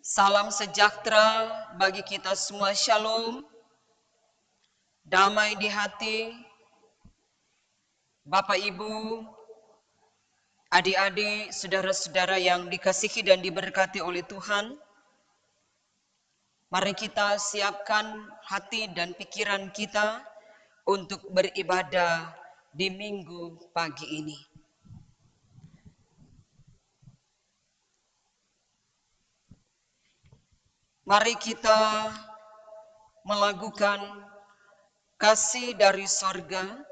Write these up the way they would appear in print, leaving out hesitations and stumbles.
Salam sejahtera bagi kita semua, shalom, damai di hati, Bapak Ibu, adik-adik, saudara-saudara yang dikasihi dan diberkati oleh Tuhan. Mari kita siapkan hati dan pikiran kita untuk beribadah di minggu pagi ini. Mari kita melakukan kasih dari sorga.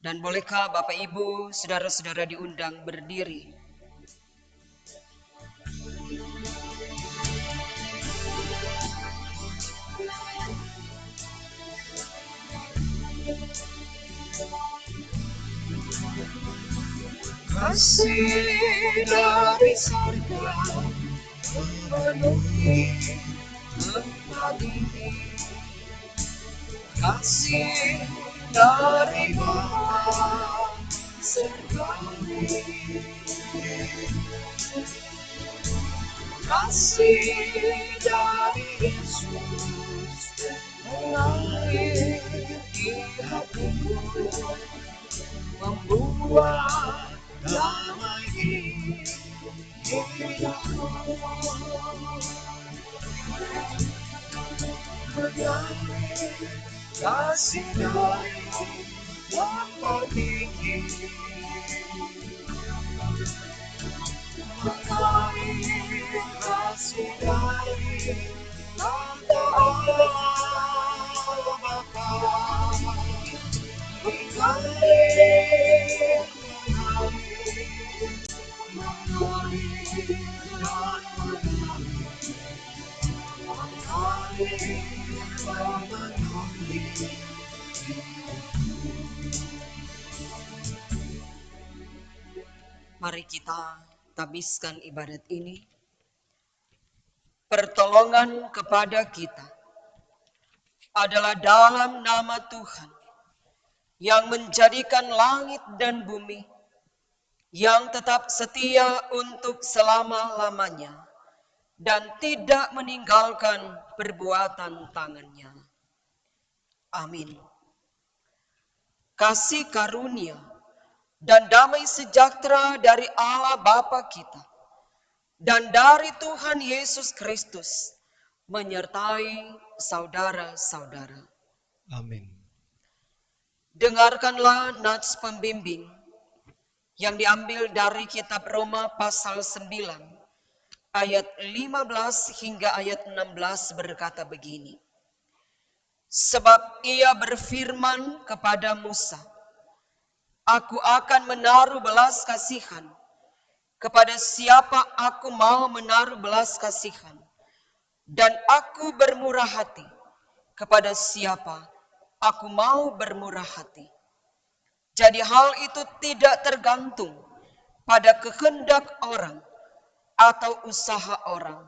Dan bolehkah Bapak Ibu, saudara-saudara diundang berdiri. Kasih dari sorga memenuhi tempat ini. Kasih dari Bapa surgawi. Kasih dari Yesus mengalir di hatiku, membuat damai di hidupku. Mengalir kasih dari Bapa tinggi, mengalir kasih dari Tante Allah Bapa, mengalir Mari kita tabiskan ibadat ini. Pertolongan kepada kita adalah dalam nama Tuhan yang menjadikan langit dan bumi, yang tetap setia untuk selama-lamanya dan tidak meninggalkan perbuatan tangannya. Amin. Kasih karunia dan damai sejahtera dari Allah Bapa kita dan dari Tuhan Yesus Kristus menyertai saudara-saudara. Amin. Dengarkanlah nats pembimbing yang diambil dari kitab Roma pasal 9 ayat 15 hingga ayat 16 berkata begini. Sebab ia berfirman kepada Musa, aku akan menaruh belas kasihan kepada siapa aku mau menaruh belas kasihan, dan aku bermurah hati kepada siapa aku mau bermurah hati. Jadi hal itu tidak tergantung pada kehendak orang atau usaha orang,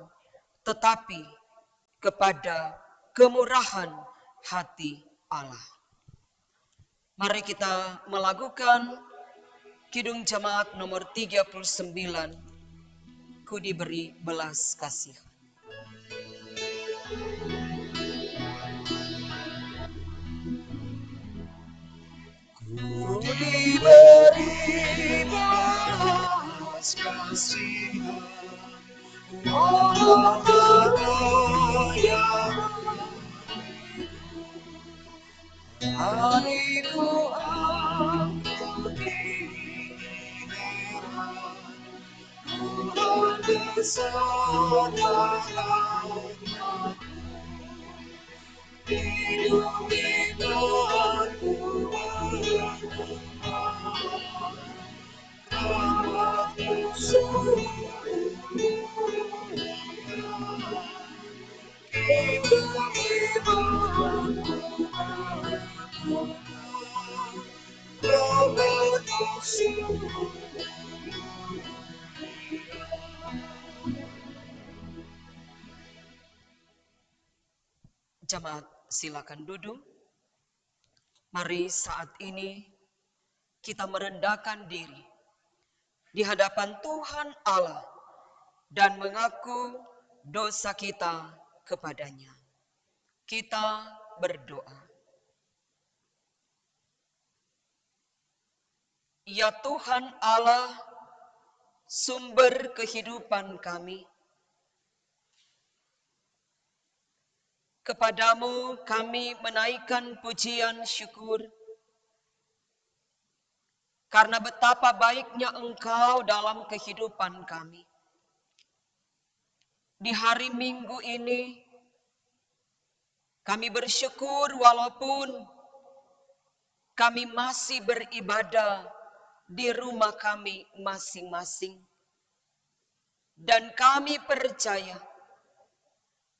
tetapi kepada kemurahan hati Allah. Mari kita melakukan Kidung Jemaat nomor 39, Ku diberi belas kasihan. Ku diberi belas kasihan, Allah yang hatiku ampuni heran, Tuhan besertakan lindungi dan rawatku Jemaat silakan duduk. Mari saat ini kita merendahkan diri di hadapan Tuhan Allah dan mengaku dosa kita kepadanya. Kita berdoa. Ya Tuhan Allah, sumber kehidupan kami, kepadamu kami menaikkan pujian syukur, karena betapa baiknya Engkau dalam kehidupan kami. Di hari Minggu ini, kami bersyukur walaupun kami masih beribadah di rumah kami masing-masing. Dan kami percaya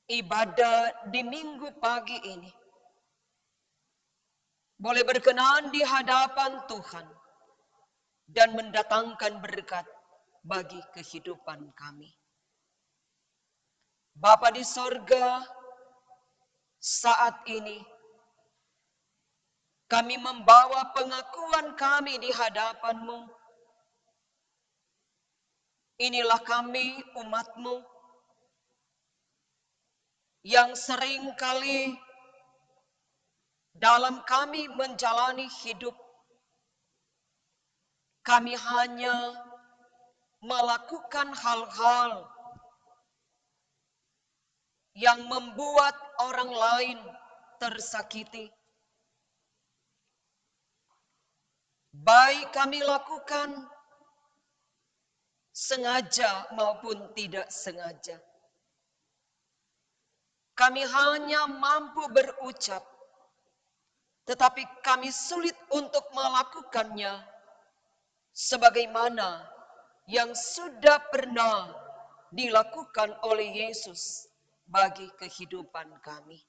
ibadah di Minggu pagi ini boleh berkenan di hadapan Tuhan dan mendatangkan berkat bagi kehidupan kami. Bapa di sorga, saat ini kami membawa pengakuan kami di hadapan-Mu. Inilah kami umat-Mu yang sering kali dalam kami menjalani hidup, kami hanya melakukan hal-hal yang membuat orang lain tersakiti. Baik kami lakukan sengaja maupun tidak sengaja. Kami hanya mampu berucap, tetapi kami sulit untuk melakukannya sebagaimana yang sudah pernah dilakukan oleh Yesus bagi kehidupan kami.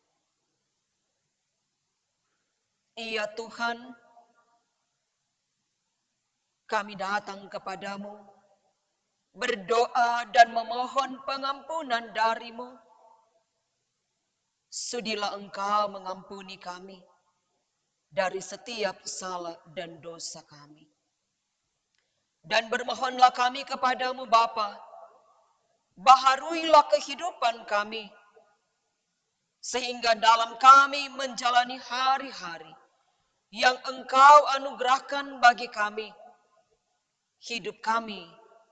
Iya Tuhan, kami datang kepadamu, berdoa dan memohon pengampunan dari-Mu. Sudilah Engkau mengampuni kami dari setiap salah dan dosa kami. Dan bermohonlah kami kepadamu Bapa, baharuilah kehidupan kami, sehingga dalam kami menjalani hari-hari yang Engkau anugerahkan bagi kami, hidup kami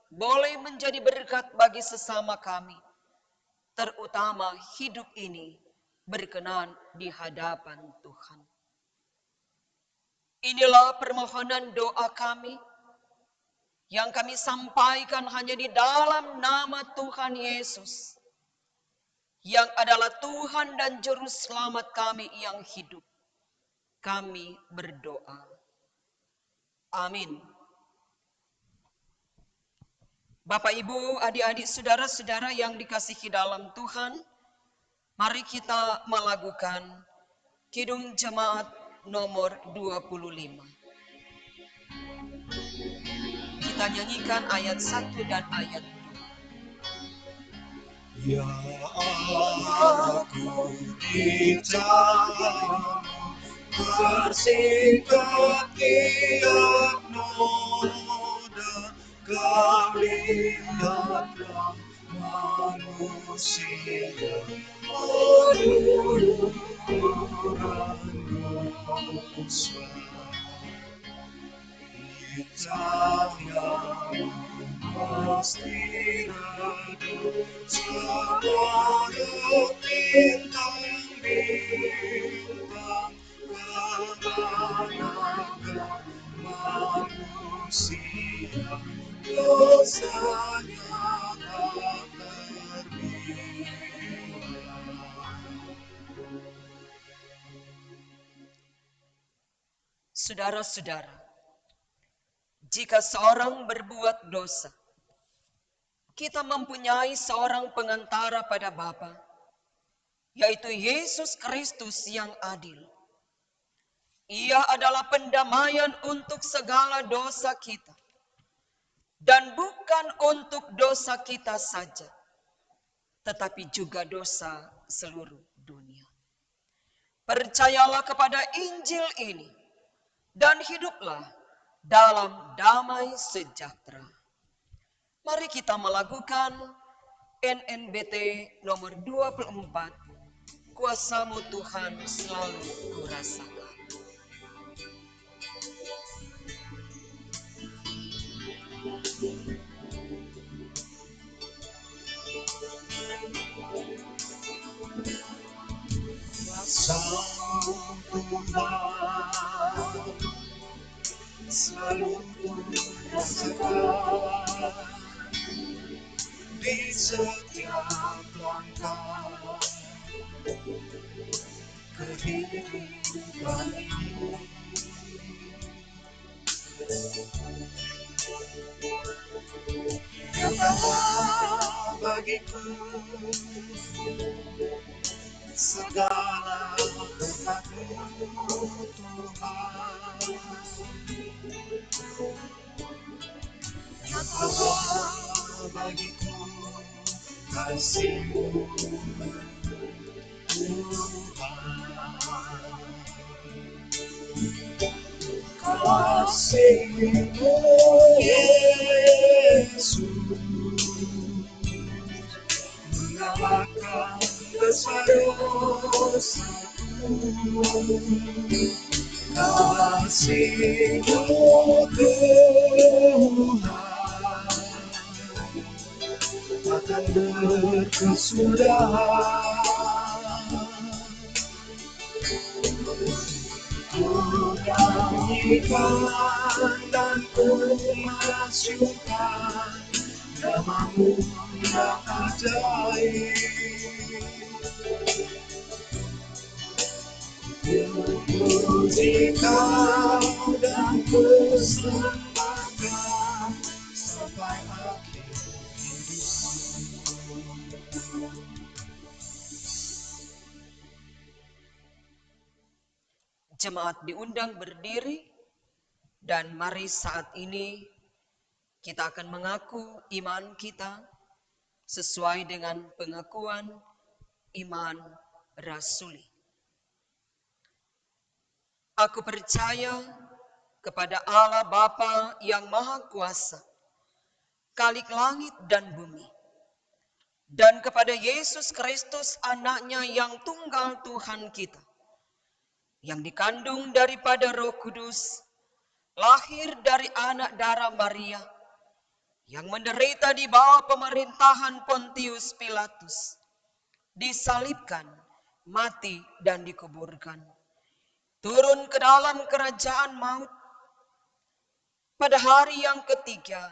boleh menjadi berkat bagi sesama kami, terutama hidup ini berkenan di hadapan Tuhan. Inilah permohonan doa kami yang kami sampaikan hanya di dalam nama Tuhan Yesus, yang adalah Tuhan dan Juru Selamat kami yang hidup. Kami berdoa. Amin. Bapak, Ibu, adik-adik, saudara-saudara yang dikasihi dalam Tuhan, mari kita melakukan Kidung Jemaat nomor 25. Kita nyanyikan ayat 1 dan ayat 2. Ya aku dicari bersingkap tiap noda, kau lihatlah manusia berumuran dosa. Cahaya pasti redup seluruh bintang-bintang, kemanakah manusia dosanya tak terbilang. Saudara-saudara, jika seorang berbuat dosa, kita mempunyai seorang pengantara pada Bapa, yaitu Yesus Kristus yang adil. Ia adalah pendamaian untuk segala dosa kita, dan bukan untuk dosa kita saja, tetapi juga dosa seluruh dunia. Percayalah kepada Injil ini, dan hiduplah dalam damai sejahtera. Mari kita melakukan NNBT nomor 24, kuasa-Mu Tuhan selalu kurasakan. Kuasa-Mu Tuhan selalu kurasakan di setiap langkah kehidupan ini. Nyatalah bagiku segala berkat-Mu Tuhan. Nyatalah bagiku kasih-Mu Tuhan. Kasih-Mu Yesus mengalahkan dosa dosaku. Kasih-Mu Tuhan akan berkesudahan. Ku nyanyikan dan ku masyurkan nama-Mu yang ajaib. Puji Kau dan ku sembahkan sampai akhir hidupku. Jemaat diundang berdiri, dan mari saat ini kita akan mengaku iman kita sesuai dengan pengakuan iman rasuli. Aku percaya kepada Allah Bapa yang Maha Kuasa, Khalik langit dan bumi, dan kepada Yesus Kristus anaknya yang tunggal Tuhan kita, yang dikandung daripada Roh Kudus, lahir dari anak darah Maria, yang menderita di bawah pemerintahan Pontius Pilatus, disalibkan, mati dan dikuburkan, turun ke dalam kerajaan maut, pada hari yang ketiga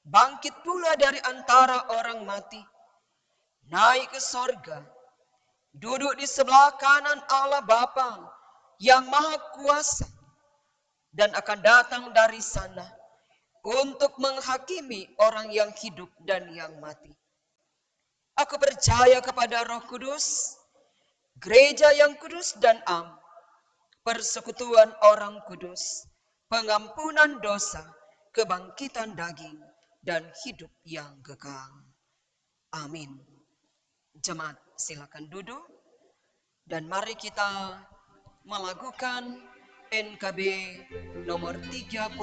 bangkit pula dari antara orang mati, naik ke sorga, duduk di sebelah kanan Allah Bapa yang Maha Kuasa, dan akan datang dari sana untuk menghakimi orang yang hidup dan yang mati. Aku percaya kepada Roh Kudus, gereja yang kudus dan am, persekutuan orang kudus, pengampunan dosa, kebangkitan daging, dan hidup yang kekal. Amin. Jemaat silakan duduk, dan mari kita melakukan NKB nomor 34.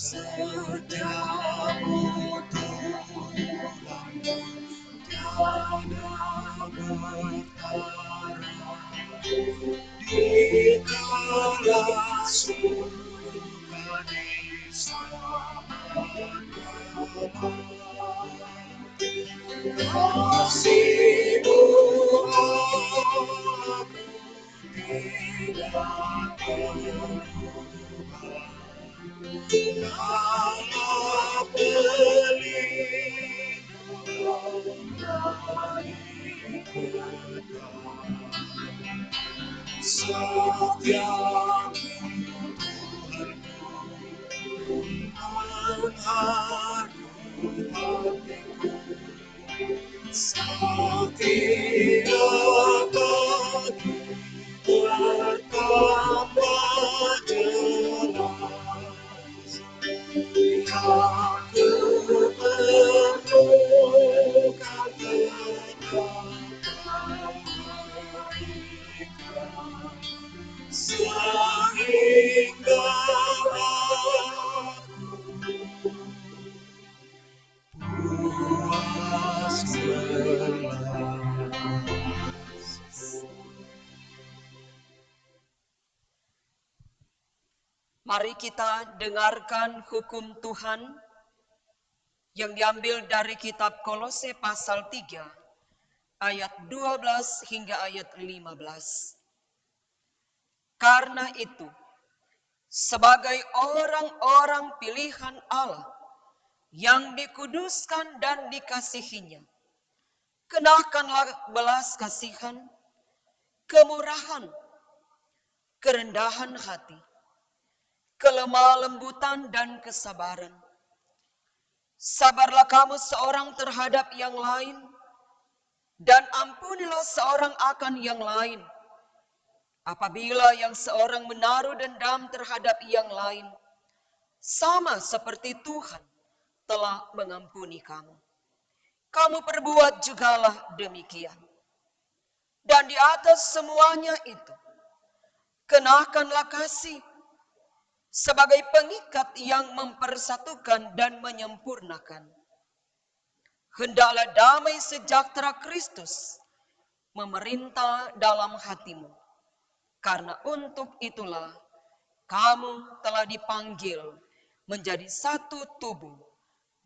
Setiap-Mu Tuhan tiada bertara, di kala suka di saat kala. Kasih-Mu aku tidak berubah. Allah pelindung dari kekal. Setiap Tuhanku mengharu hatiku, setiap pagi bertambah jelas. Aku perlukan tetap memberikan Mari kita dengarkan hukum Tuhan yang diambil dari kitab Kolose pasal 3 ayat 12 hingga ayat 15. Karena itu, sebagai orang-orang pilihan Allah yang dikuduskan dan dikasihinya, kenakanlah belas kasihan, kemurahan, kerendahan hati, kelemah lembutan dan kesabaran. Sabarlah kamu seorang terhadap yang lain, dan ampunilah seorang akan yang lain. Apabila yang seorang menaruh dendam terhadap yang lain, sama seperti Tuhan telah mengampuni kamu. Kamu perbuat jugalah demikian. Dan di atas semuanya itu, kenakanlah kasih sebagai pengikat yang mempersatukan dan menyempurnakan. Hendaklah damai sejahtera Kristus memerintah dalam hatimu, karena untuk itulah kamu telah dipanggil menjadi satu tubuh,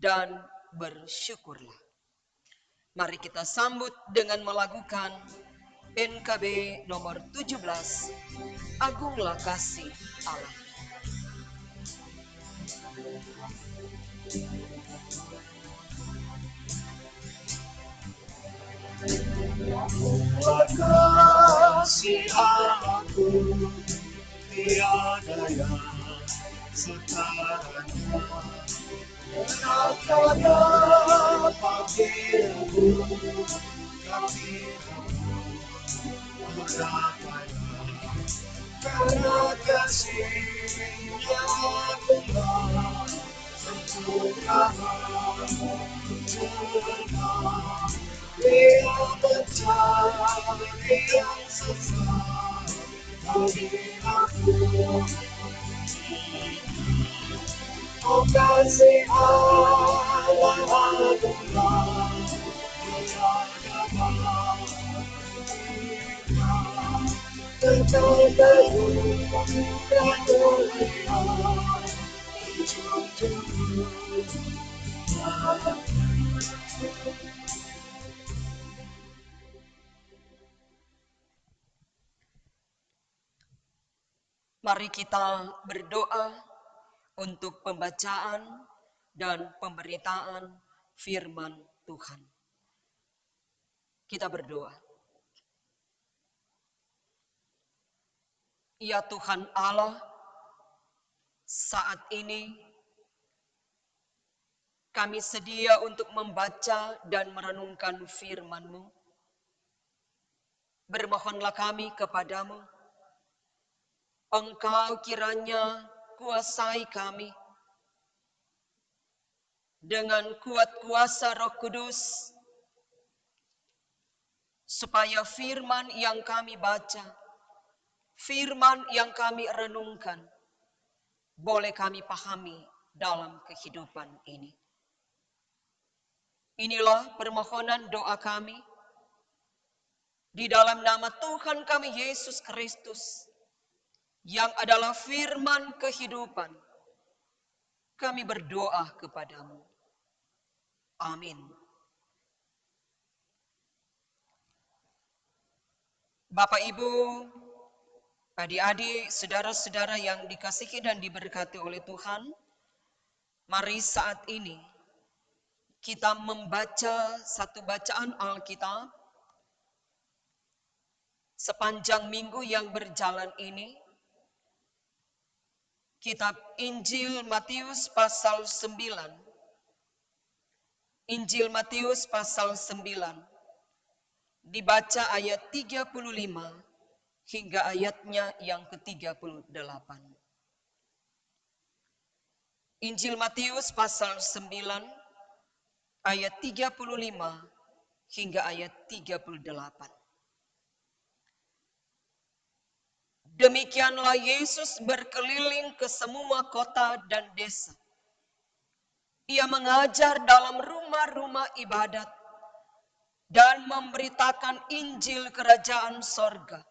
dan bersyukurlah. Mari kita sambut dengan melakukan NKB nomor 17, Agunglah Kasih Allah. Kasih Allahku, tiada yang setaranya. Kenapa dapat dirimu, tapi kamu berapanya. Karena kasihnya Tuhan sempurna menjelma. Dia mencari yang sesat bagi aku. Oh kasih Allah Adalah tiada bandingnya. Kekal baru dan mulia ujung-ujung. Mari kita berdoa untuk pembacaan dan pemberitaan firman Tuhan. Kita berdoa. Ya Tuhan Allah, saat ini kami sedia untuk membaca dan merenungkan firman-Mu. Bermohonlah kami kepadamu, Engkau kiranya kuasai kami dengan kuat kuasa Roh Kudus, supaya firman yang kami baca, firman yang kami renungkan, boleh kami pahami dalam kehidupan ini. Inilah permohonan doa kami, di dalam nama Tuhan kami Yesus Kristus, yang adalah firman kehidupan. Kami berdoa kepadamu. Amin. Bapak, Ibu, adik-adik, saudara-saudara yang dikasihi dan diberkati oleh Tuhan, mari saat ini kita membaca satu bacaan Alkitab sepanjang minggu yang berjalan ini. Kitab Injil Matius pasal 9. Injil Matius pasal 9. Dibaca ayat 35 hingga ayatnya yang ke-38. Injil Matius pasal 9 ayat 35 hingga ayat 38. Demikianlah Yesus berkeliling ke semua kota dan desa. Ia mengajar dalam rumah-rumah ibadat dan memberitakan Injil Kerajaan Sorga,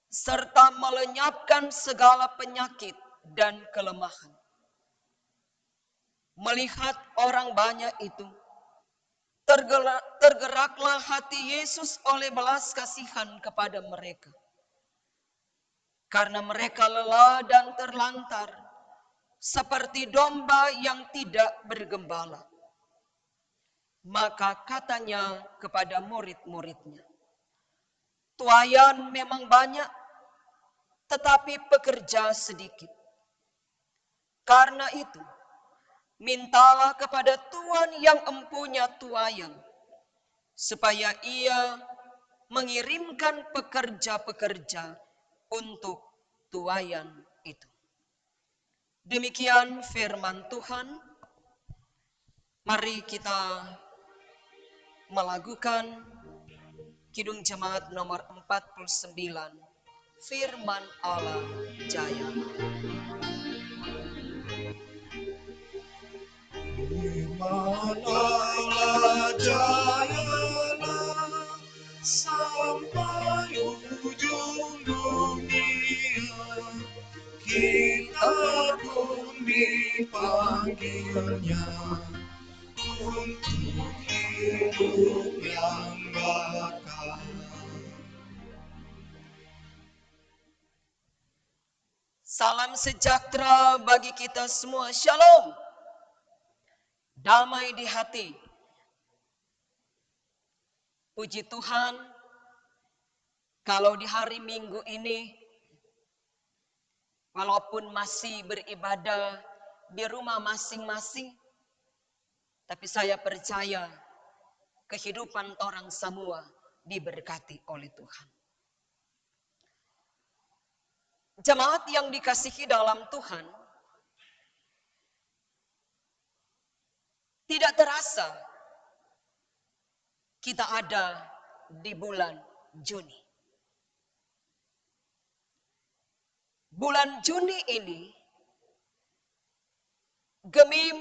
serta melenyapkan segala penyakit dan kelemahan. Melihat orang banyak itu, tergeraklah hati Yesus oleh belas kasihan kepada mereka. Karena mereka lelah dan terlantar, seperti domba yang tidak bergembala. Maka katanya kepada murid-muridnya, tuaian memang banyak, tetapi pekerja sedikit. Karena itu, mintalah kepada Tuhan yang empunya tuaian, supaya ia mengirimkan pekerja-pekerja untuk tuaian itu. Demikian firman Tuhan. Mari kita melakukan Kidung Jemaat nomor 49. Firman Allah Jaya. Firman Allah jayalah sampai ujung dunia. Kita pun dipanggilnya untuk hidup yang bakal. Salam sejahtera bagi kita semua. Shalom. Damai di hati. Puji Tuhan, kalau di hari Minggu ini, walaupun masih beribadah di rumah masing-masing, tapi saya percaya kehidupan orang semua diberkati oleh Tuhan. Jemaat yang dikasihi dalam Tuhan, tidak terasa kita ada di bulan Juni. Bulan Juni ini Gemim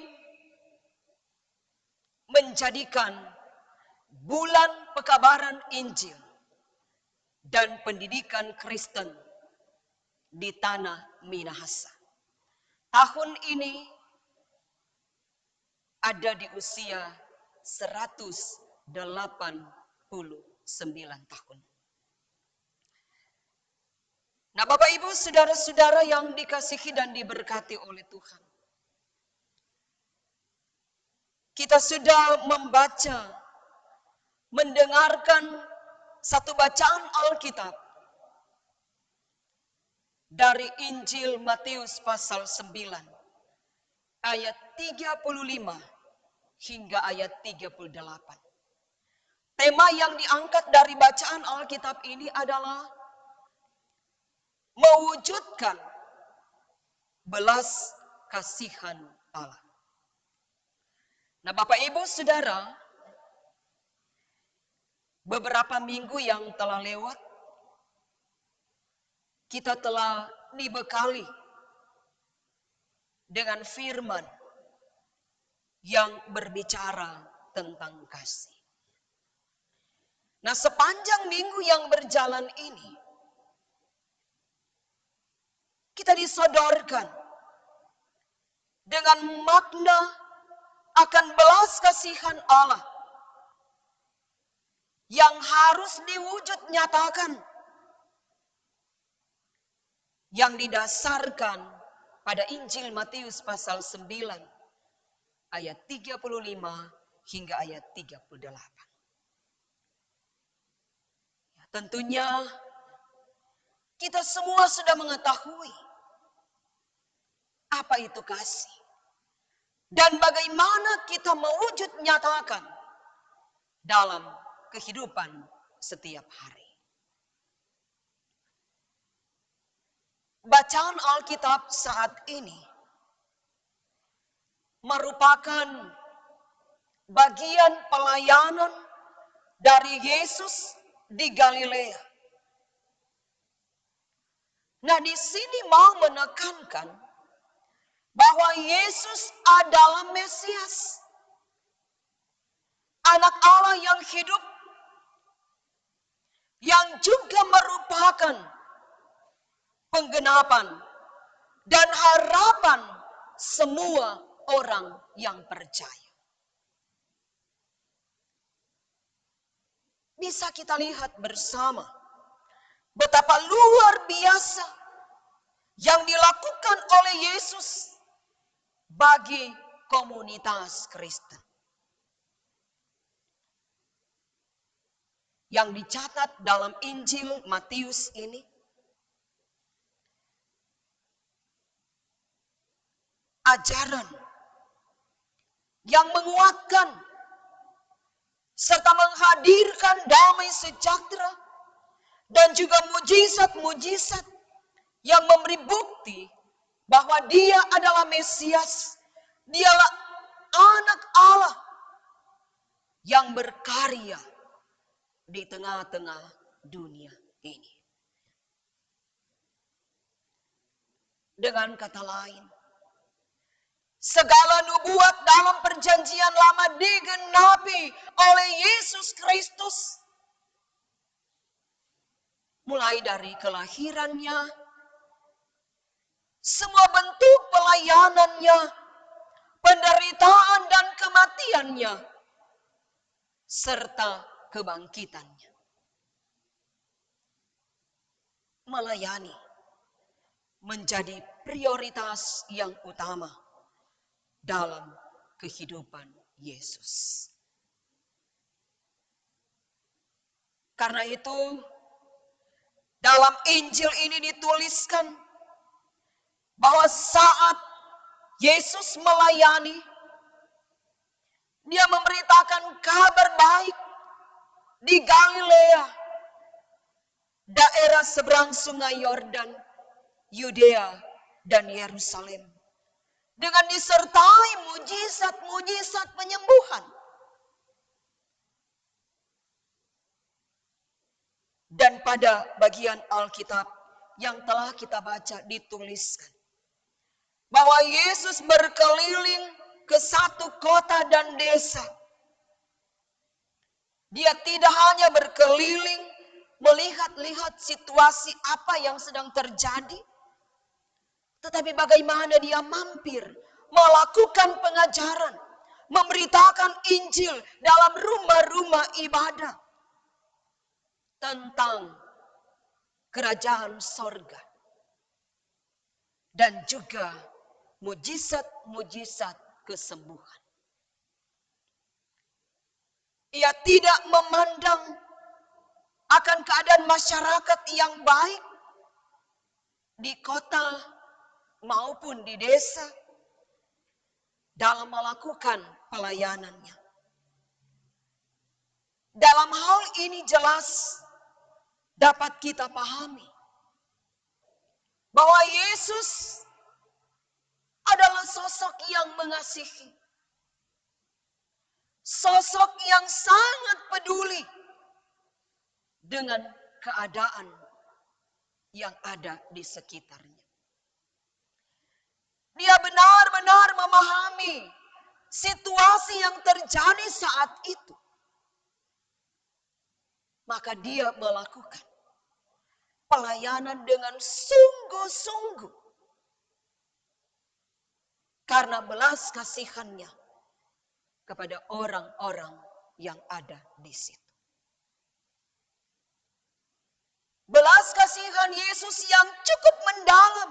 menjadikan bulan pekabaran Injil dan pendidikan Kristen di tanah Minahasa. Tahun ini ada di usia 189 tahun. Nah, Bapak Ibu, saudara-saudara yang dikasihi dan diberkati oleh Tuhan. Kita sudah membaca, mendengarkan satu bacaan Alkitab dari Injil Matius pasal 9 ayat 35 hingga ayat 38. Tema yang diangkat dari bacaan Alkitab ini adalah mewujudkan belas kasihan Allah. Nah, Bapak Ibu Saudara, beberapa minggu yang telah lewat, kita telah dibekali dengan firman yang berbicara tentang kasih. Nah, sepanjang minggu yang berjalan ini, kita disodorkan dengan makna akan belas kasihan Allah yang harus diwujud nyatakan, yang didasarkan pada Injil Matius pasal 9 ayat 35 hingga ayat 38. Ya, tentunya kita semua sudah mengetahui apa itu kasih dan bagaimana kita mewujud nyatakan dalam kehidupan setiap hari. Bacaan Alkitab saat ini merupakan bagian pelayanan dari Yesus di Galilea. Nah, di sini mau menekankan bahwa Yesus adalah Mesias, Anak Allah yang hidup, yang juga merupakan penggenapan dan harapan semua orang yang percaya. Bisa kita lihat bersama betapa luar biasa yang dilakukan oleh Yesus bagi komunitas Kristen. Yang dicatat dalam Injil Matius ini, ajaran yang menguatkan serta menghadirkan damai sejahtera dan juga mujizat-mujizat yang memberi bukti bahwa Dia adalah Mesias, Dialah Anak Allah yang berkarya di tengah-tengah dunia ini. Dengan kata lain, segala nubuat dalam perjanjian lama digenapi oleh Yesus Kristus. Mulai dari kelahirannya, semua bentuk pelayanannya, penderitaan dan kematiannya, serta kebangkitannya. Melayani menjadi prioritas yang utama dalam kehidupan Yesus. Karena itu, dalam Injil ini dituliskan bahwa saat Yesus melayani, Dia memberitakan kabar baik di Galilea, daerah seberang sungai Yordan, Yudea dan Yerusalem, dengan disertai mujizat-mujizat penyembuhan. Dan pada bagian Alkitab yang telah kita baca dituliskan bahwa Yesus berkeliling ke satu kota dan desa. Dia tidak hanya berkeliling melihat-lihat situasi apa yang sedang terjadi, tetapi bagaimana Dia mampir melakukan pengajaran, memberitakan Injil dalam rumah-rumah ibadah tentang kerajaan sorga dan juga mujizat-mujizat kesembuhan. Ia tidak memandang akan keadaan masyarakat yang baik di kota maupun di desa dalam melakukan pelayanannya. Dalam hal ini jelas dapat kita pahami bahwa Yesus adalah sosok yang mengasihi. Sosok yang sangat peduli dengan keadaan yang ada di sekitarnya. Dia benar-benar memahami situasi yang terjadi saat itu. Maka Dia melakukan pelayanan dengan sungguh-sungguh. Karena belas kasihannya kepada orang-orang yang ada di situ. Belas kasihan Yesus yang cukup mendalam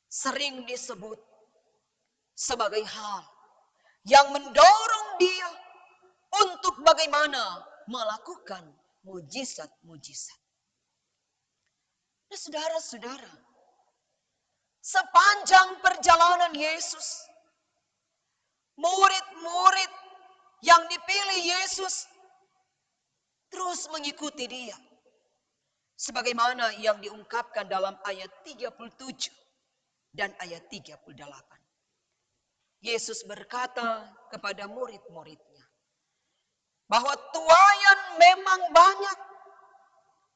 sering disebut sebagai hal yang mendorong Dia untuk bagaimana melakukan mujizat-mujizat. Nah, saudara-saudara, sepanjang perjalanan Yesus, murid-murid yang dipilih Yesus terus mengikuti Dia. Sebagaimana yang diungkapkan dalam ayat 37 dan ayat 38. Yesus berkata kepada murid-muridnya bahwa tuaian memang banyak,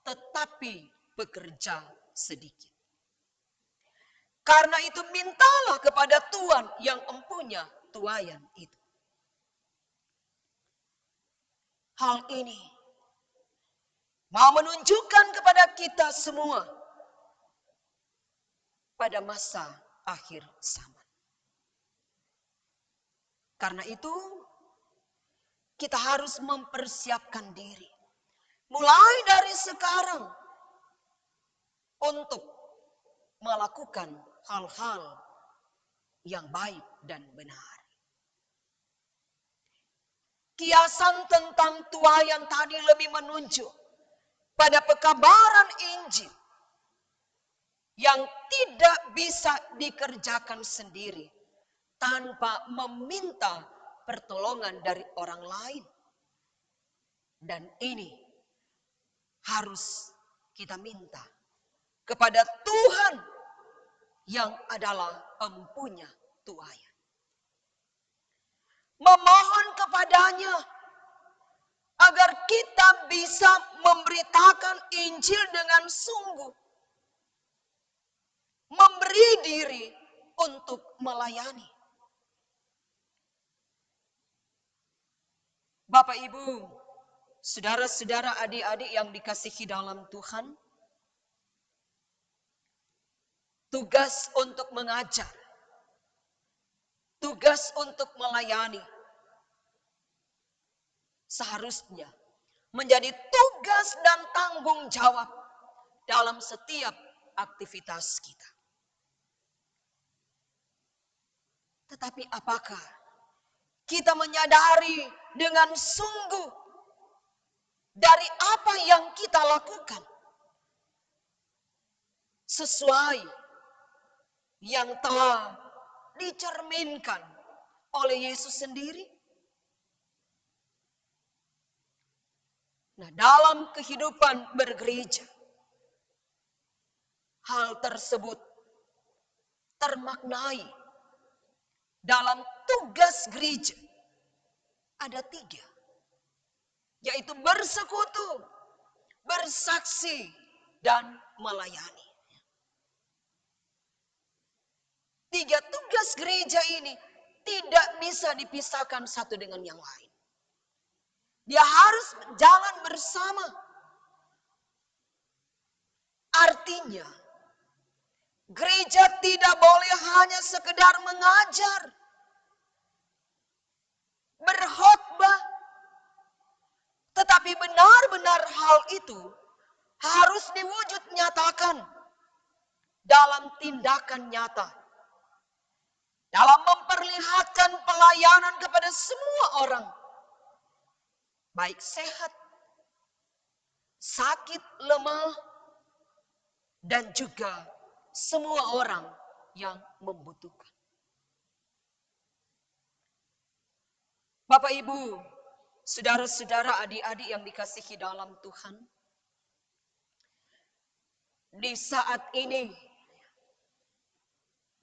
tetapi pekerja sedikit. Karena itu mintalah kepada Tuhan yang empunya tuaian itu. Hal ini mau menunjukkan kepada kita semua pada masa akhir zaman. Karena itu, kita harus mempersiapkan diri. Mulai dari sekarang untuk melakukan hal-hal yang baik dan benar. Kiasan tentang tuaian tadi lebih menunjuk pada pekabaran Injil yang tidak bisa dikerjakan sendiri tanpa meminta pertolongan dari orang lain. Dan ini harus kita minta kepada Tuhan yang adalah empunya tuaian. Memohon kepadanya agar kita bisa memberitakan Injil dengan sungguh. Memberi diri untuk melayani. Bapak, Ibu, saudara-saudara, adik-adik yang dikasihi dalam Tuhan, tugas untuk mengajar, tugas untuk melayani, seharusnya menjadi tugas dan tanggung jawab dalam setiap aktivitas kita. Tetapi apakah kita menyadari dengan sungguh dari apa yang kita lakukan sesuai yang telah dicerminkan oleh Yesus sendiri? Nah, dalam kehidupan bergereja, hal tersebut termaknai dalam tugas gereja. Ada 3, yaitu bersekutu, bersaksi, dan melayani. 3 tugas gereja ini tidak bisa dipisahkan satu dengan yang lain. Dia harus jalan bersama. Artinya, gereja tidak boleh hanya sekedar mengajar, berkhotbah, tetapi benar-benar hal itu harus diwujud nyatakan dalam tindakan nyata, dalam memperlihatkan pelayanan kepada semua orang, baik sehat, sakit, lemah, dan juga semua orang yang membutuhkan. Bapak, Ibu, saudara-saudara, adik-adik yang dikasihi dalam Tuhan, di saat ini,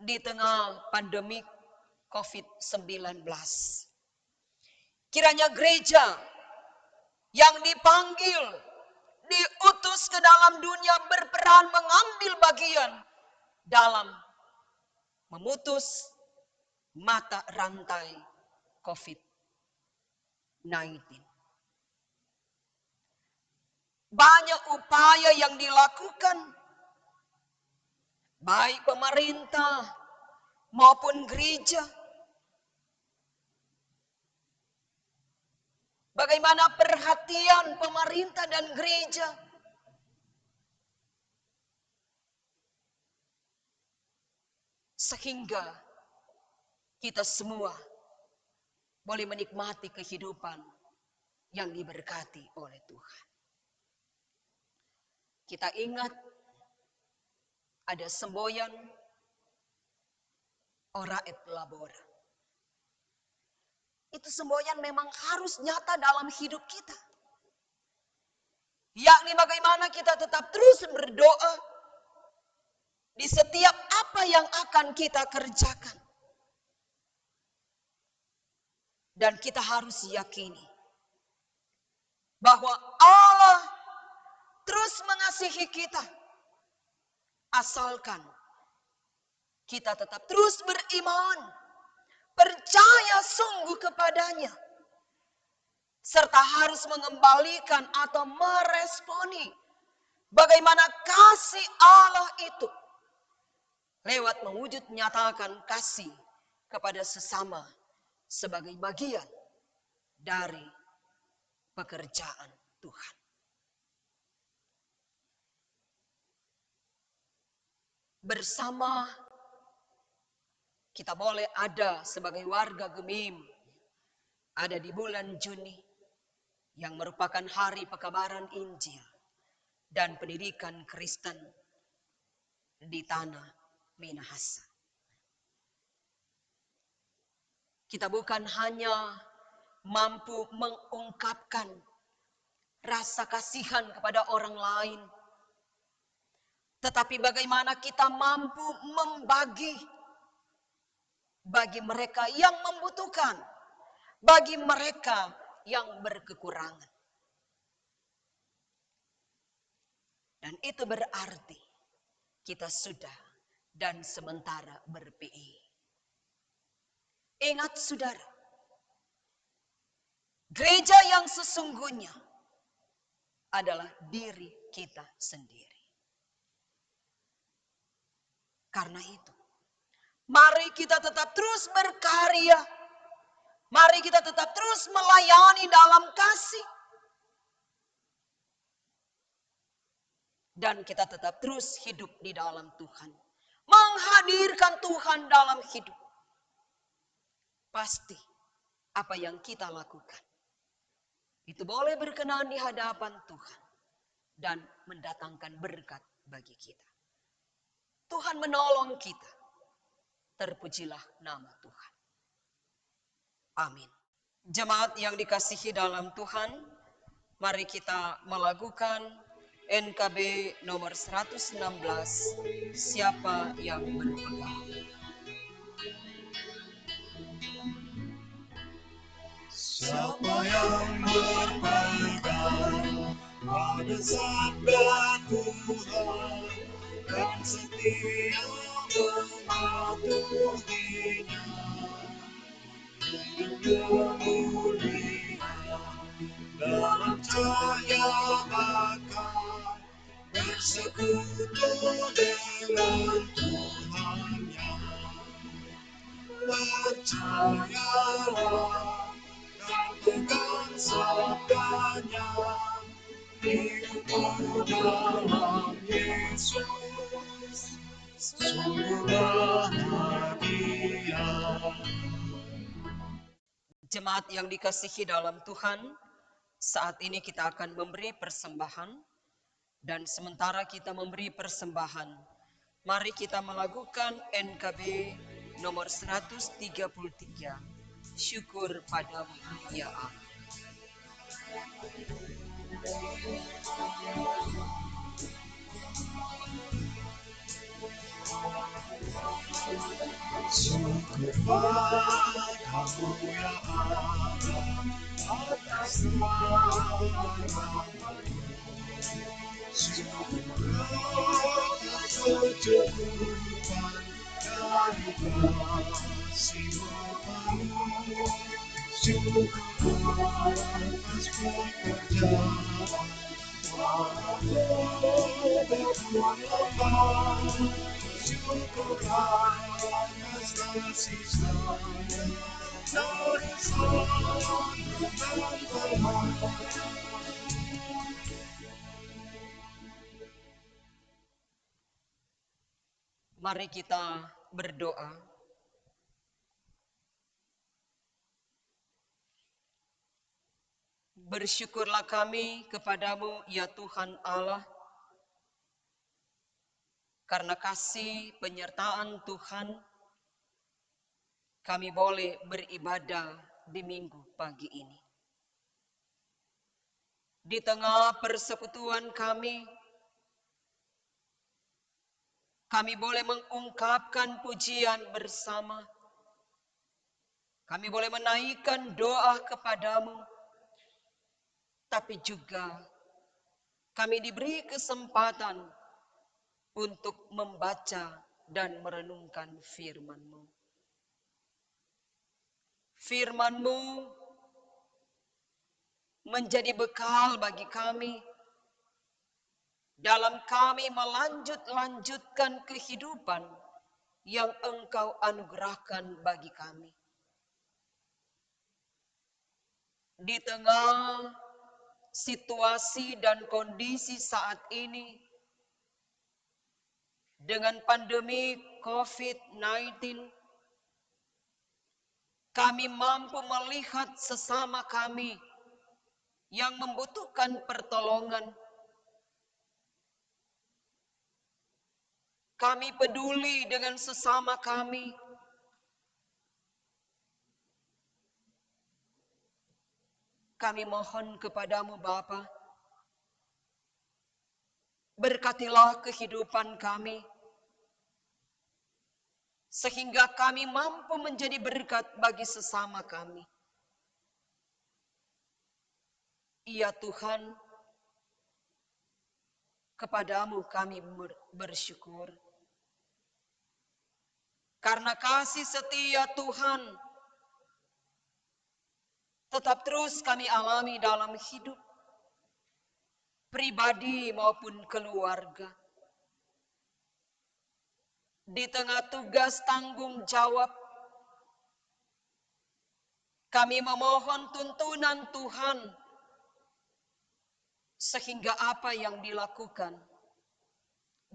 di tengah pandemi COVID-19, kiranya gereja yang dipanggil, diutus ke dalam dunia berperan mengambil bagian dalam memutus mata rantai COVID-19. Banyak upaya yang dilakukan, baik pemerintah maupun gereja. Bagaimana perhatian pemerintah dan gereja sehingga kita semua boleh menikmati kehidupan yang diberkati oleh Tuhan. Kita ingat ada semboyan ora et labora. Itu semboyan memang harus nyata dalam hidup kita. Yakni bagaimana kita tetap terus berdoa di setiap apa yang akan kita kerjakan. Dan kita harus yakini bahwa Allah terus mengasihi kita. Asalkan kita tetap terus beriman, percaya sungguh kepadanya, serta harus mengembalikan atau meresponi bagaimana kasih Allah itu lewat mewujud nyatakan kasih kepada sesama sebagai bagian dari pekerjaan Tuhan. Bersama kita boleh ada sebagai warga Gemim, ada di bulan Juni yang merupakan hari pekabaran Injil dan pendidikan Kristen di tanah Minahasa. Kita bukan hanya mampu mengungkapkan rasa kasihan kepada orang lain, tetapi bagaimana kita mampu membagi bagi mereka yang membutuhkan, bagi mereka yang berkekurangan. Dan itu berarti kita sudah dan sementara berPI. Ingat saudara, gereja yang sesungguhnya adalah diri kita sendiri. Karena itu, mari kita tetap terus berkarya. Mari kita tetap terus melayani dalam kasih. Dan kita tetap terus hidup di dalam Tuhan. Menghadirkan Tuhan dalam hidup. Pasti apa yang kita lakukan itu boleh berkenan di hadapan Tuhan dan mendatangkan berkat bagi kita. Tuhan menolong kita. Terpujilah nama Tuhan. Amin. Jemaat yang dikasihi dalam Tuhan, mari kita melakukan NKB nomor 116, siapa yang berpegang. Siapa yang berpegang pada sabda Tuhan dan setia mematuhinya, hidupnya mulia dalam cahaya bakar, bersekutu dengan Tuhannya. Percayalah dan pegang sabdanya, hidupmu dalam Yesus sungguh bahagia. Jemaat yang dikasihi dalam Tuhan, saat ini kita akan memberi persembahan. Dan sementara kita memberi persembahan, mari kita melakukan NKB nomor 133. Syukur padamu ya Allah. Syukur padamu ya Allah atas rahmat-Mu. Syukur atas kecukupan dari kasih-Mu penuh. Syukur atas pekerjaan walaupun lemah. Syukur atas kasih sayang dari Sang Pencipta. Mari kita berdoa. Bersyukurlah kami kepadamu ya Tuhan Allah, karena kasih penyertaan Tuhan, kami boleh beribadah di minggu pagi ini. Di tengah persekutuan kami boleh mengungkapkan pujian bersama. Kami boleh menaikkan doa kepadamu. Tapi juga kami diberi kesempatan untuk membaca dan merenungkan firman-Mu. Firman-Mu menjadi bekal bagi kami dalam kami melanjutkan kehidupan yang Engkau anugerahkan bagi kami. Di tengah situasi dan kondisi saat ini, dengan pandemi COVID-19, kami mampu melihat sesama kami yang membutuhkan pertolongan. Kami peduli dengan sesama kami. Kami mohon kepadamu Bapa, berkatilah kehidupan kami, sehingga kami mampu menjadi berkat bagi sesama kami. Ya Tuhan, kepadamu kami bersyukur. Karena kasih setia Tuhan tetap terus kami alami dalam hidup pribadi maupun keluarga. Di tengah tugas tanggung jawab, kami memohon tuntunan Tuhan, sehingga apa yang dilakukan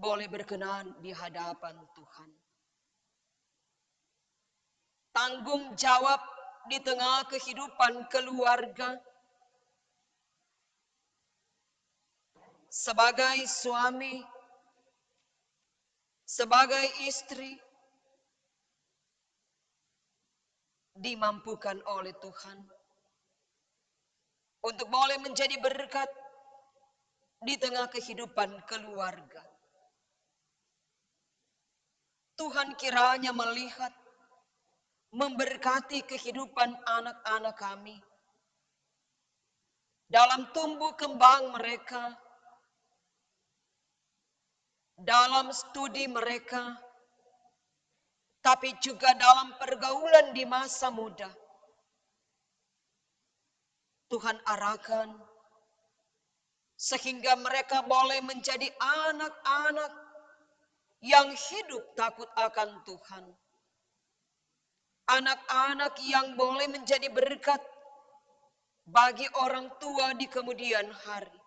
boleh berkenan di hadapan Tuhan. Tanggung jawab di tengah kehidupan keluarga, sebagai suami, sebagai istri, dimampukan oleh Tuhan untuk boleh menjadi berkat di tengah kehidupan keluarga. Tuhan kiranya melihat, memberkati kehidupan anak-anak kami dalam tumbuh kembang mereka, dalam studi mereka, tapi juga dalam pergaulan di masa muda. Tuhan arahkan sehingga mereka boleh menjadi anak-anak yang hidup takut akan Tuhan. Anak-anak yang boleh menjadi berkat bagi orang tua di kemudian hari.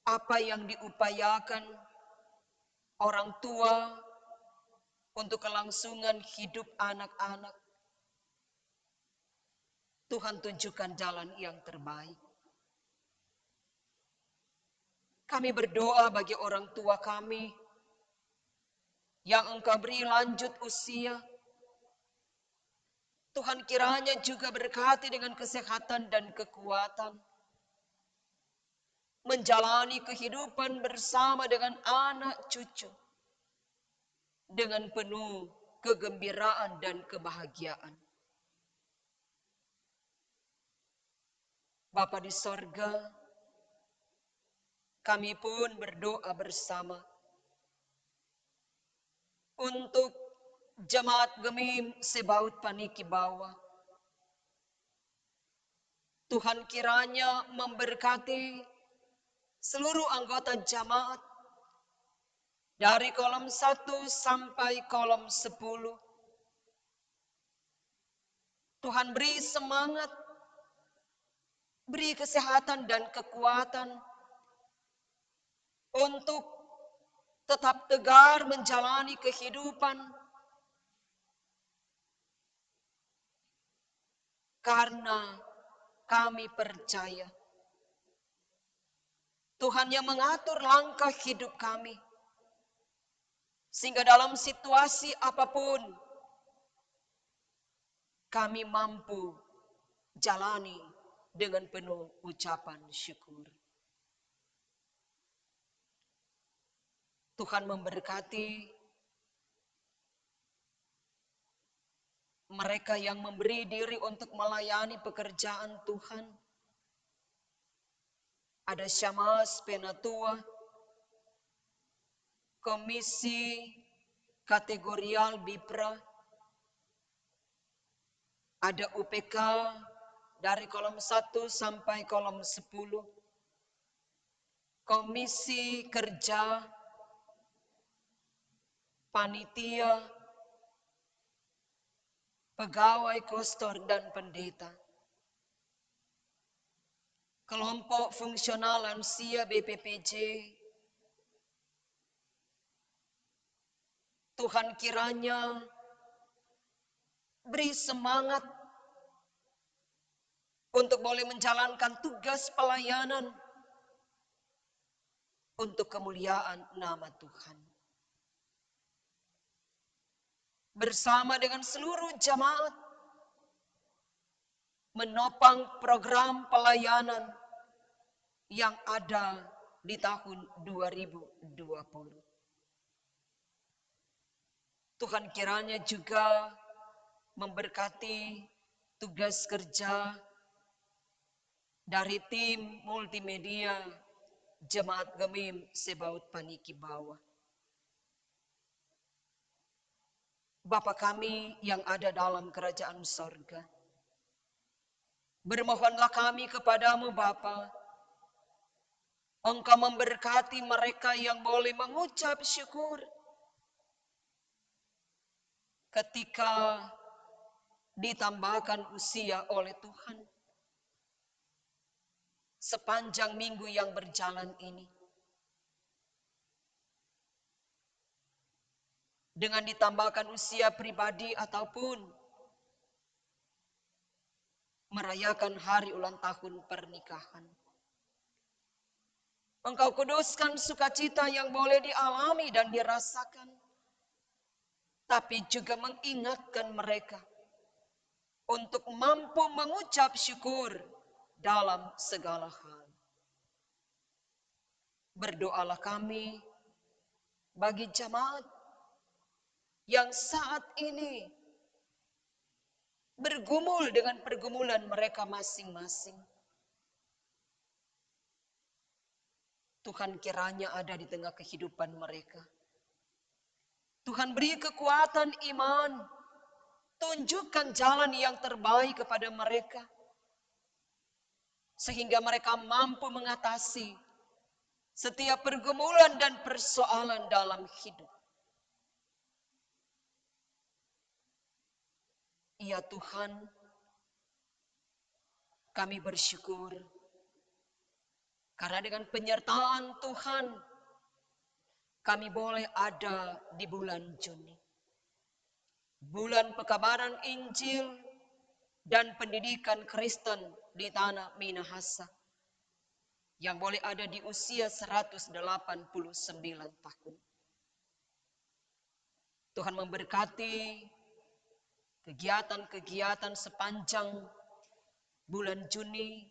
Apa yang diupayakan orang tua untuk kelangsungan hidup anak-anak, Tuhan tunjukkan jalan yang terbaik. Kami berdoa bagi orang tua kami yang Engkau beri lanjut usia. Tuhan kiranya juga berkati dengan kesehatan dan kekuatan, menjalani kehidupan bersama dengan anak cucu dengan penuh kegembiraan dan kebahagiaan. Bapa di sorga, kami pun berdoa bersama untuk jemaat Gemim Sebaut Paniki Bawah. Tuhan kiranya memberkati seluruh anggota jemaat dari kolom 1 sampai kolom 10. Tuhan beri semangat, beri kesehatan dan kekuatan untuk tetap tegar menjalani kehidupan, karena kami percaya Tuhan yang mengatur langkah hidup kami, sehingga dalam situasi apapun kami mampu jalani dengan penuh ucapan syukur. Tuhan memberkati mereka yang memberi diri untuk melayani pekerjaan Tuhan. Ada Syamas Penatua, Komisi Kategorial Bipra, ada UPK dari kolom 1 sampai kolom 10, Komisi Kerja, panitia, pegawai kostor dan pendeta, kelompok fungsional lansia BPPJ, Tuhan kiranya beri semangat untuk boleh menjalankan tugas pelayanan untuk kemuliaan nama Tuhan. Bersama dengan seluruh jemaat menopang program pelayanan yang ada di tahun 2020. Tuhan kiranya juga memberkati tugas kerja dari tim multimedia Jemaat Gemim Sebaut Paniki Bawah. Bapa kami yang ada dalam kerajaan sorga, bermohonlah kami kepadamu Bapa, Engkau memberkati mereka yang boleh mengucap syukur ketika ditambahkan usia oleh Tuhan sepanjang minggu yang berjalan ini. Dengan ditambahkan usia pribadi ataupun merayakan hari ulang tahun pernikahan. Engkau kuduskan sukacita yang boleh dialami dan dirasakan, tapi juga mengingatkan mereka untuk mampu mengucap syukur dalam segala hal. Berdoalah kami bagi jemaat yang saat ini bergumul dengan pergumulan mereka masing-masing. Tuhan kiranya ada di tengah kehidupan mereka. Tuhan beri kekuatan iman, tunjukkan jalan yang terbaik kepada mereka, sehingga mereka mampu mengatasi setiap pergumulan dan persoalan dalam hidup. Ya Tuhan, kami bersyukur karena dengan penyertaan Tuhan, kami boleh ada di bulan Juni. Bulan pekabaran Injil dan pendidikan Kristen di tanah Minahasa. Yang boleh ada di usia 189 tahun. Tuhan memberkati kegiatan-kegiatan sepanjang bulan Juni.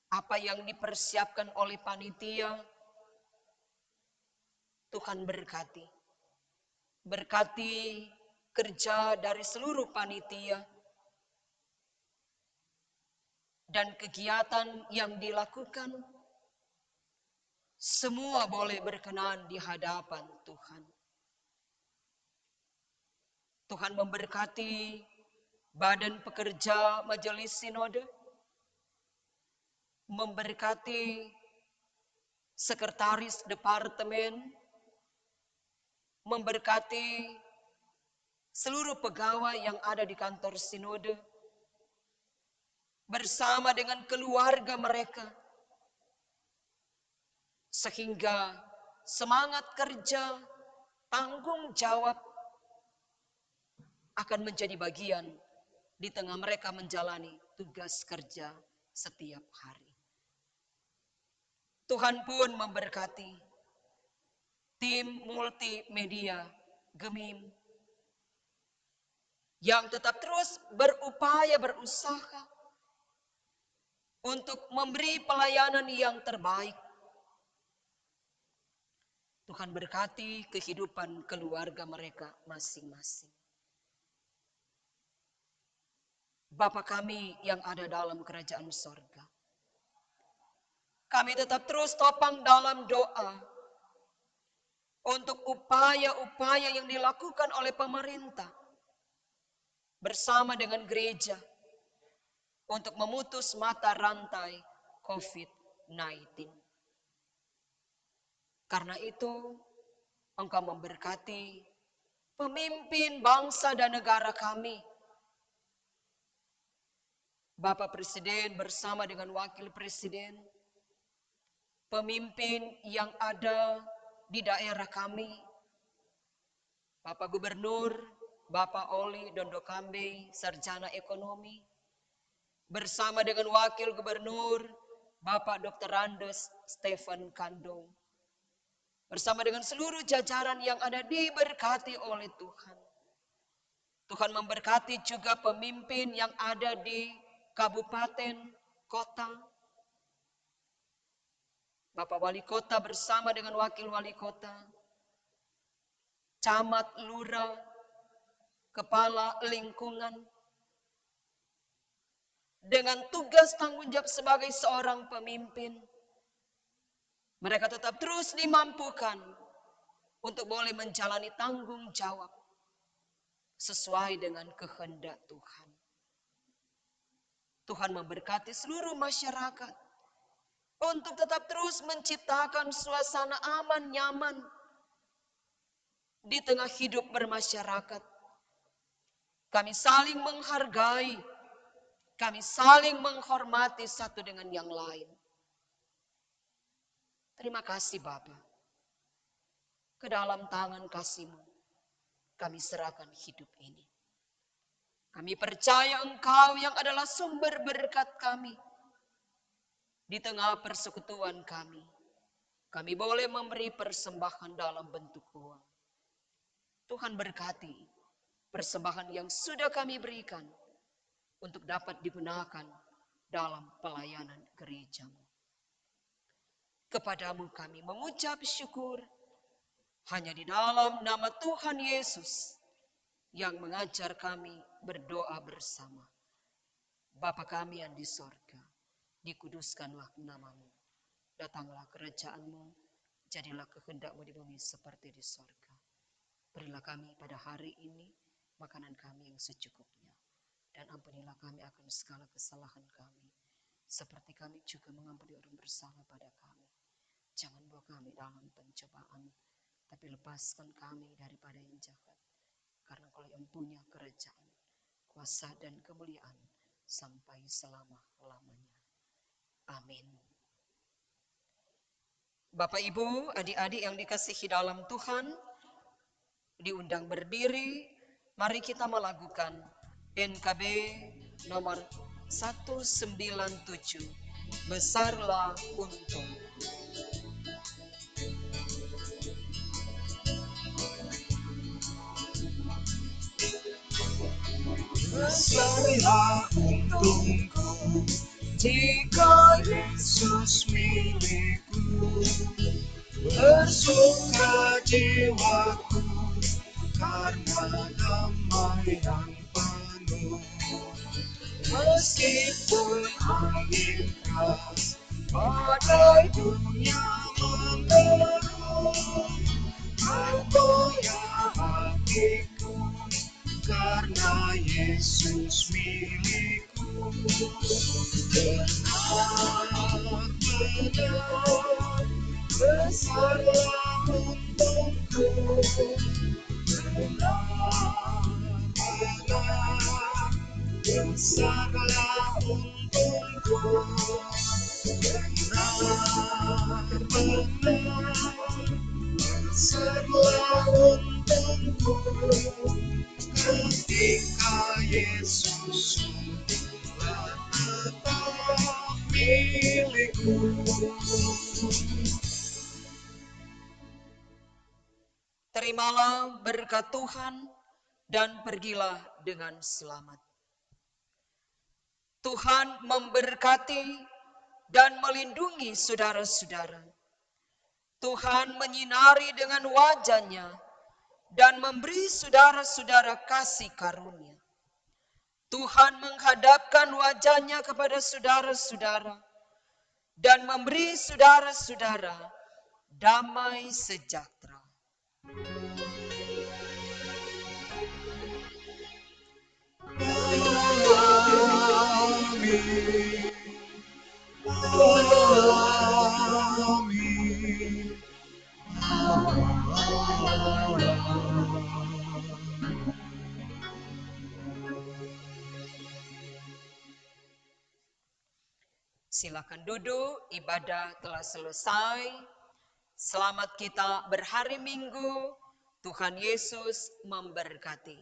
Apa yang dipersiapkan oleh panitia, Tuhan berkati. Berkati kerja dari seluruh panitia dan kegiatan yang dilakukan, semua boleh berkenan di hadapan Tuhan. Tuhan memberkati badan pekerja Majelis Sinode, memberkati sekretaris departemen, memberkati seluruh pegawai yang ada di kantor Sinode, bersama dengan keluarga mereka, sehingga semangat kerja, tanggung jawab akan menjadi bagian di tengah mereka menjalani tugas kerja setiap hari. Tuhan pun memberkati tim multimedia Gemim yang tetap terus berupaya berusaha untuk memberi pelayanan yang terbaik. Tuhan berkati kehidupan keluarga mereka masing-masing. Bapa kami yang ada dalam kerajaan sorga, kami tetap terus topang dalam doa untuk upaya-upaya yang dilakukan oleh pemerintah bersama dengan gereja untuk memutus mata rantai COVID-19. Karena itu, Engkau memberkati pemimpin bangsa dan negara kami. Bapak Presiden bersama dengan Wakil Presiden, pemimpin yang ada di daerah kami, Bapak Gubernur, Bapak Oli Dondokambe, Sarjana Ekonomi, bersama dengan Wakil Gubernur, Bapak Dr. Randes Stephen Kandung, bersama dengan seluruh jajaran yang ada diberkati oleh Tuhan. Tuhan memberkati juga pemimpin yang ada di kabupaten, kota. Bapak Wali Kota bersama dengan Wakil Wali Kota, camat, lurah, kepala lingkungan, dengan tugas tanggung jawab sebagai seorang pemimpin. Mereka tetap terus dimampukan untuk boleh menjalani tanggung jawab sesuai dengan kehendak Tuhan. Tuhan memberkati seluruh masyarakat untuk tetap terus menciptakan suasana aman, nyaman di tengah hidup bermasyarakat. Kami saling menghargai, kami saling menghormati satu dengan yang lain. Terima kasih Bapa. Ke dalam tangan kasih-Mu kami serahkan hidup ini. Kami percaya Engkau yang adalah sumber berkat kami. Di tengah persekutuan kami boleh memberi persembahan dalam bentuk uang. Tuhan berkati persembahan yang sudah kami berikan untuk dapat digunakan dalam pelayanan gereja-Mu. Kepadamu kami mengucap syukur hanya di dalam nama Tuhan Yesus yang mengajar kami berdoa bersama. Bapa kami yang di sorga, dikuduskanlah nama-Mu. Datanglah kerajaan-Mu, jadilah kehendak-Mu di bumi seperti di sorga. Berilah kami pada hari ini makanan kami yang secukupnya. Dan ampunilah kami akan segala kesalahan kami, seperti kami juga mengampuni orang bersalah pada kami. Jangan bawa kami dalam pencobaan, tapi lepaskan kami daripada yang jahat. Karena Engkau yang punya kerajaan, kuasa dan kemuliaan sampai selama-lamanya. Amin. Bapak, Ibu, adik-adik yang dikasihi dalam Tuhan, diundang berdiri, mari kita melakukan NKB nomor 197, besarlah untung. Besarlah untungku jika Yesus milikku. Bersuka jiwaku karena damai yang penuh. Meskipun angin keras badai dunia menerung, kau goyah hatiku karena Yesus milikku. Benar-benar besarlah untungku. Benar-benar besarlah untungku. Benar-benar besarlah untungku. Ketika Yesus sudah tetap milikku. Terimalah berkat Tuhan dan pergilah dengan selamat. Tuhan memberkati dan melindungi saudara-saudara. Tuhan menyinari dengan wajah-Nya dan memberi saudara-saudara kasih karunia. Tuhan menghadapkan wajah-Nya kepada saudara-saudara dan memberi saudara-saudara damai sejahtera. Amin. Amin. Silakan duduk, ibadah telah selesai. Selamat kita berhari Minggu. Tuhan Yesus memberkati.